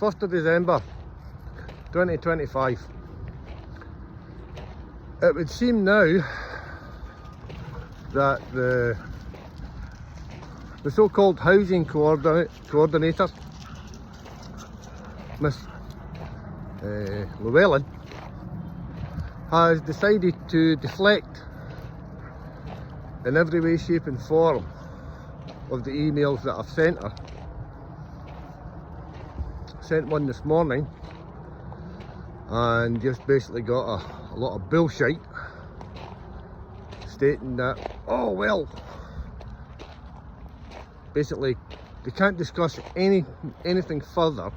1st of December 2025. It would seem now that the so-called housing coordinator, Miss Llewellyn, has decided to deflect in every way, shape and form of the emails that I've sent her. Sent one this morning and just basically got a lot of bullshit stating that, oh well, basically they can't discuss anything further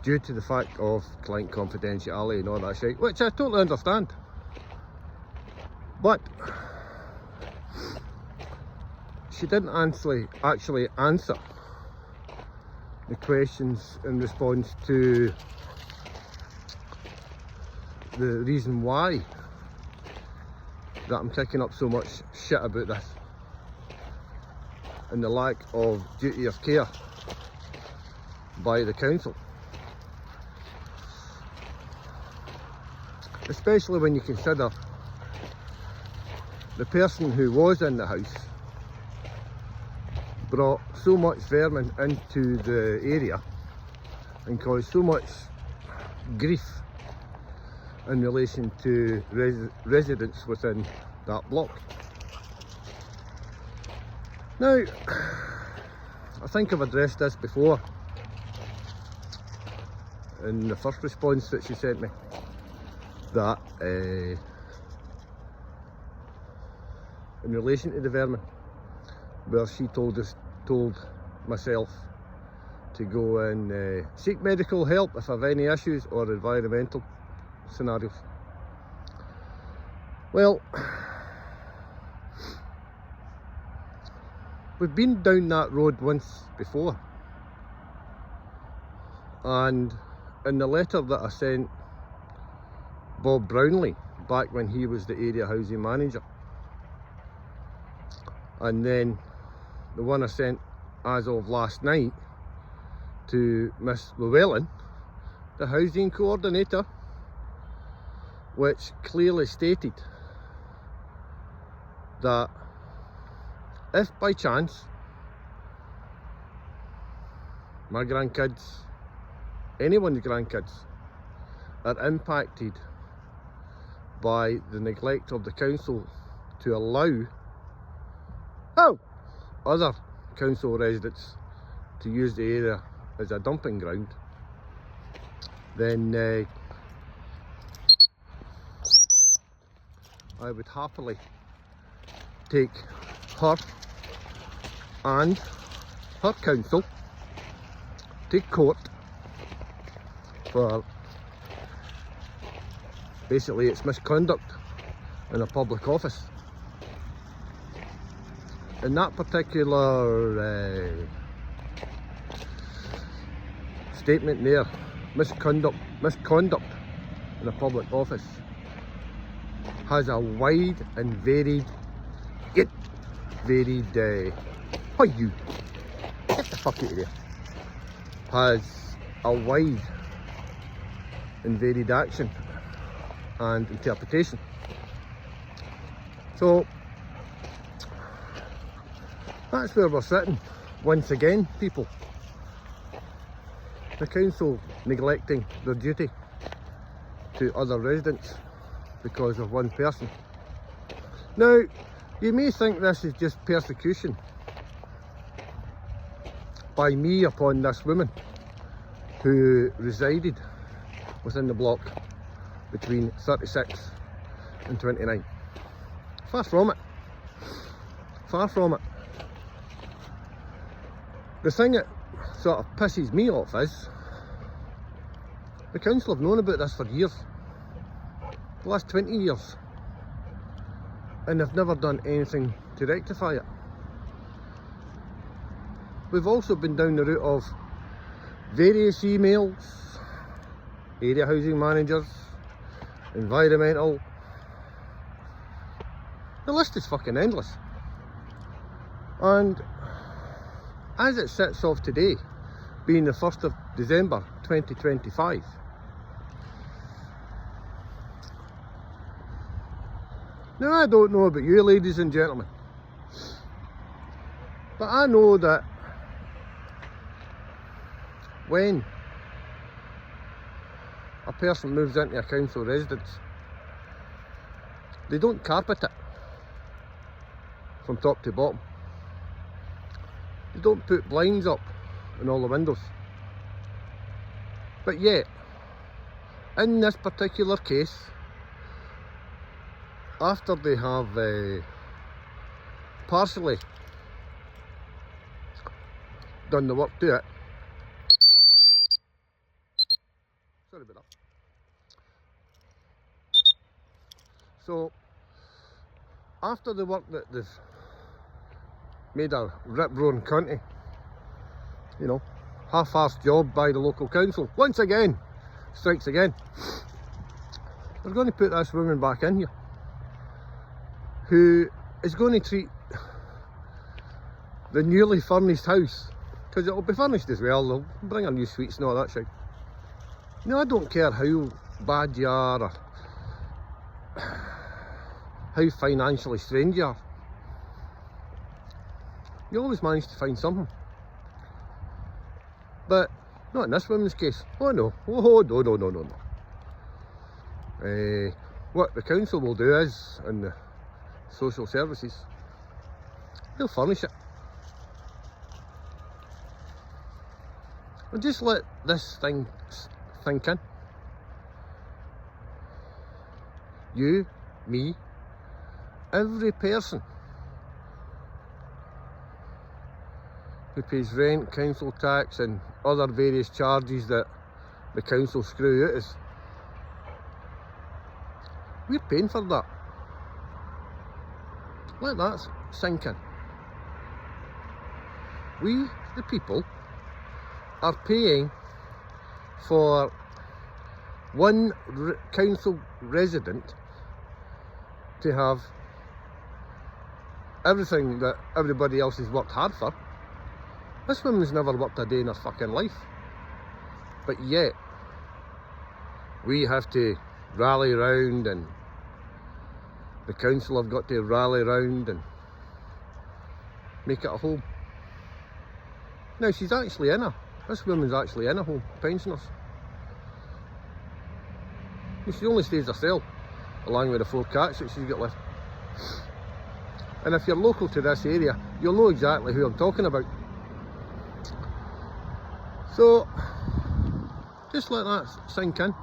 due to the fact of client confidentiality and all that shit, which I totally understand. But she didn't actually answer the questions in response to the reason why that I'm kicking up so much shit about this and the lack of duty of care by the council. Especially when you consider the person who was in the house brought so much vermin into the area and caused so much grief in relation to residents within that block. Now, I think I've addressed this before in the first response that she sent me, that in relation to the vermin, where she told myself to go and seek medical help if I have any issues or environmental scenarios. Well, we've been down that road once before, and in the letter that I sent Bob Brownlee back when he was the area housing manager, and then the one I sent as of last night to Miss Llewellyn, the housing coordinator, which clearly stated that if by chance my grandkids, anyone's grandkids, are impacted by the neglect of the council to allow other council residents to use the area as a dumping ground, then I would happily take her and her council to court for basically its misconduct in a public office. In that particular statement there, misconduct in a public office has a wide and varied, hi you, get the fuck out of there, has a wide and varied action and interpretation. So that's where we're sitting once again, people. The council neglecting their duty to other residents because of one person. Now, you may think this is just persecution by me upon this woman who resided within the block between 36 and 29. Far from it. Far from it. The thing that sort of pisses me off is the council have known about this for years, the last 20 years, and they've never done anything to rectify it. We've also been down the route of various emails, area housing managers, environmental. The list is fucking endless. And as it sits off today, being the 1st of December 2025. Now, I don't know about you, ladies and gentlemen, but I know that when a person moves into a council residence, they don't carpet it from top to bottom. They don't put blinds up in all the windows. But yet, in this particular case, after they have partially done the work to it, sorry about that. So, after the work that they've made a rip-roaring cunty, you know, half-assed job by the local council, once again, strikes again, they're going to put this woman back in here, who is going to treat the newly furnished house, because it'll be furnished as well, they'll bring her new suites and all that shit. You know, I don't care how bad you are or how financially strained you are, you always manage to find something. But not in this woman's case. Oh no, oh no, no, no, no, no. What the council will do is, in the social services, they'll furnish it. And just let this thing sink in. You, me, every person who pays rent, council tax and other various charges that the council screw out us, we're paying for that. Let that sink in. We, the people, are paying for one council resident to have everything that everybody else has worked hard for. This woman's never worked a day in her fucking life, but yet we have to rally round, and the council have got to rally round and make it a home. Now she's actually in this woman's actually in a home, pensioners. She only stays herself, along with the 4 cats that she's got left. And if you're local to this area, you'll know exactly who I'm talking about. So, just let that sink in.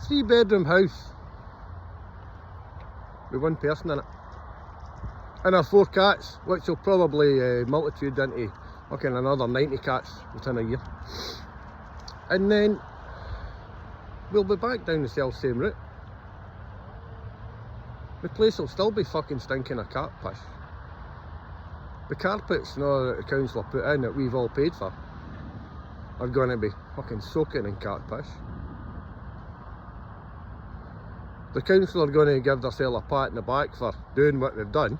3-bedroom house with 1 person in it. And our 4 cats, which will probably multitude into fucking another 90 cats within a year. And then we'll be back down the same route. The place will still be fucking stinking of cat piss. The carpets now that the council have put in that we've all paid for are going to be fucking soaking in cat piss. The council are going to give themselves a pat in the back for doing what they've done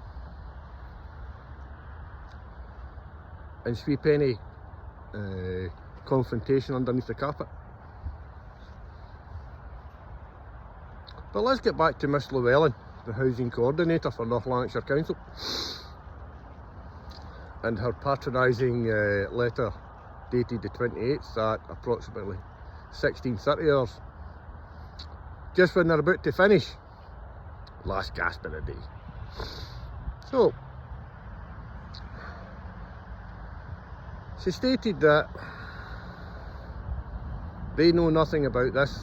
and sweep any confrontation underneath the carpet. But let's get back to Miss Llewellyn, the housing coordinator for North Lanarkshire Council, and her patronising letter dated the 28th at approximately 16:30 hours, just when they're about to finish. Last gasp of the day. So, she stated that they know nothing about this,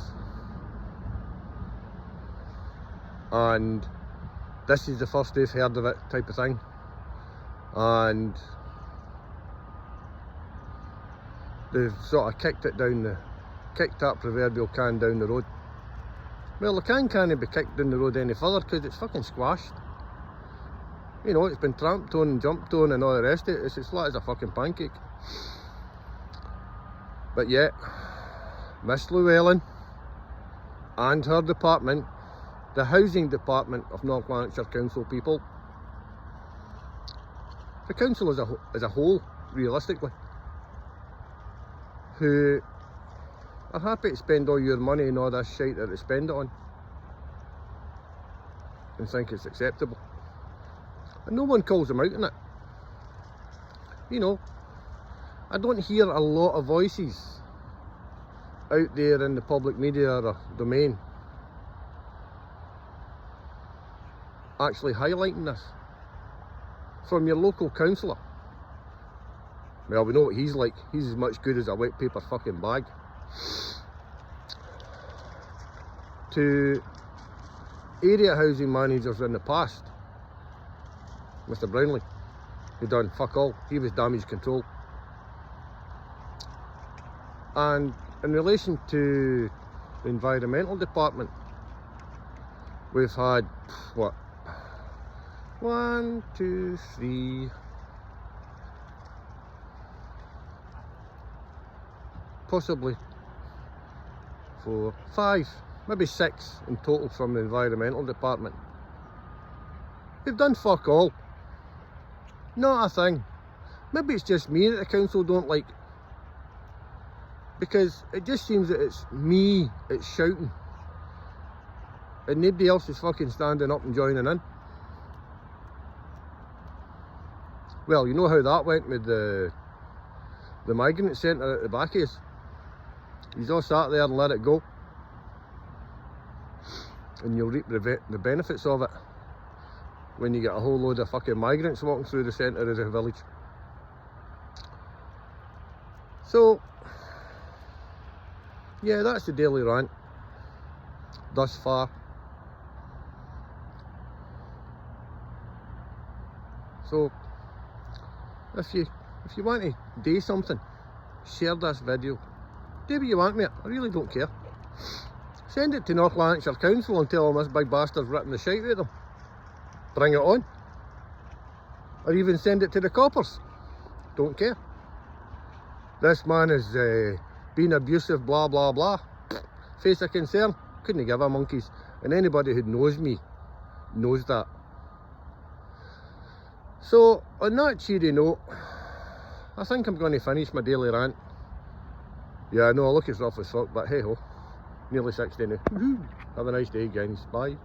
and this is the first they've heard of it, type of thing, and they've sort of kicked that proverbial can down the road. Well, the can can't be kicked down the road any further because it's fucking squashed. You know, it's been tramped on and jumped on and all the rest of it. It's as flat as a fucking pancake. But yet, Miss Llewellyn and her department, the housing department of North Lanarkshire Council people, the council as a whole realistically, who are happy to spend all your money and all this shit that they spend it on and think it's acceptable. And no one calls them out on it. You know, I don't hear a lot of voices out there in the public media or domain actually highlighting this from your local councillor. Well, we know what he's like. He's as much good as a wet paper fucking bag. To area housing managers in the past, Mr. Brownlee, who done fuck all. He was damage control. And in relation to the environmental department, we've had, what, 1, 2, 3, possibly 4, 5, maybe 6 in total from the environmental department. They've done fuck all. Not a thing. Maybe it's just me that the council don't like, because it just seems that it's me that's shouting and nobody else is fucking standing up and joining in. Well, you know how that went with the migrant centre at the back of us. He's all sat there and let it go, and you'll reap the benefits of it when you get a whole load of fucking migrants walking through the centre of the village. So yeah, that's the daily rant thus far. So if you want to do something, share this video. Do what you want, mate. I really don't care. Send it to North Lanarkshire Council and tell them this big bastard's ripping the shite out of them. Bring it on. Or even send it to the coppers. Don't care. This man is being abusive, blah blah blah. Face of concern, couldn't give a monkey's. And anybody who knows me knows that. So on that cheery note, I think I'm going to finish my daily rant. Yeah, I know I look as rough as fuck, but hey ho, nearly 60 now. Have a nice day, guys. Bye.